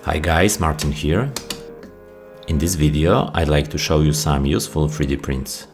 Hi guys, Martin here. In this video, I'd like to show you some useful 3D prints.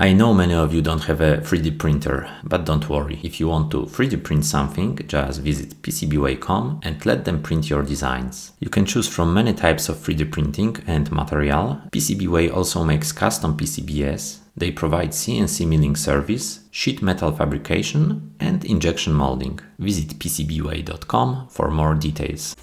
I know many of you don't have a 3D printer, but don't worry. If you want to 3D print something, just visit PCBWay.com and let them print your designs. You can choose from many types of 3D printing and material. PCBWay also makes custom PCBs. They provide CNC milling service, sheet metal fabrication, and injection molding. Visit PCBWay.com for more details.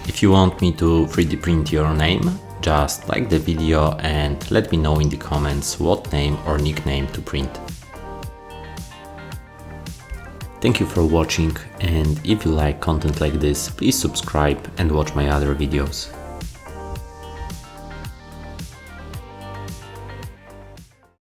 If you want me to 3D print your name, just like the video and let me know in the comments what name or nickname to print. Thank you for watching, and if you like content like this, please subscribe and watch my other videos.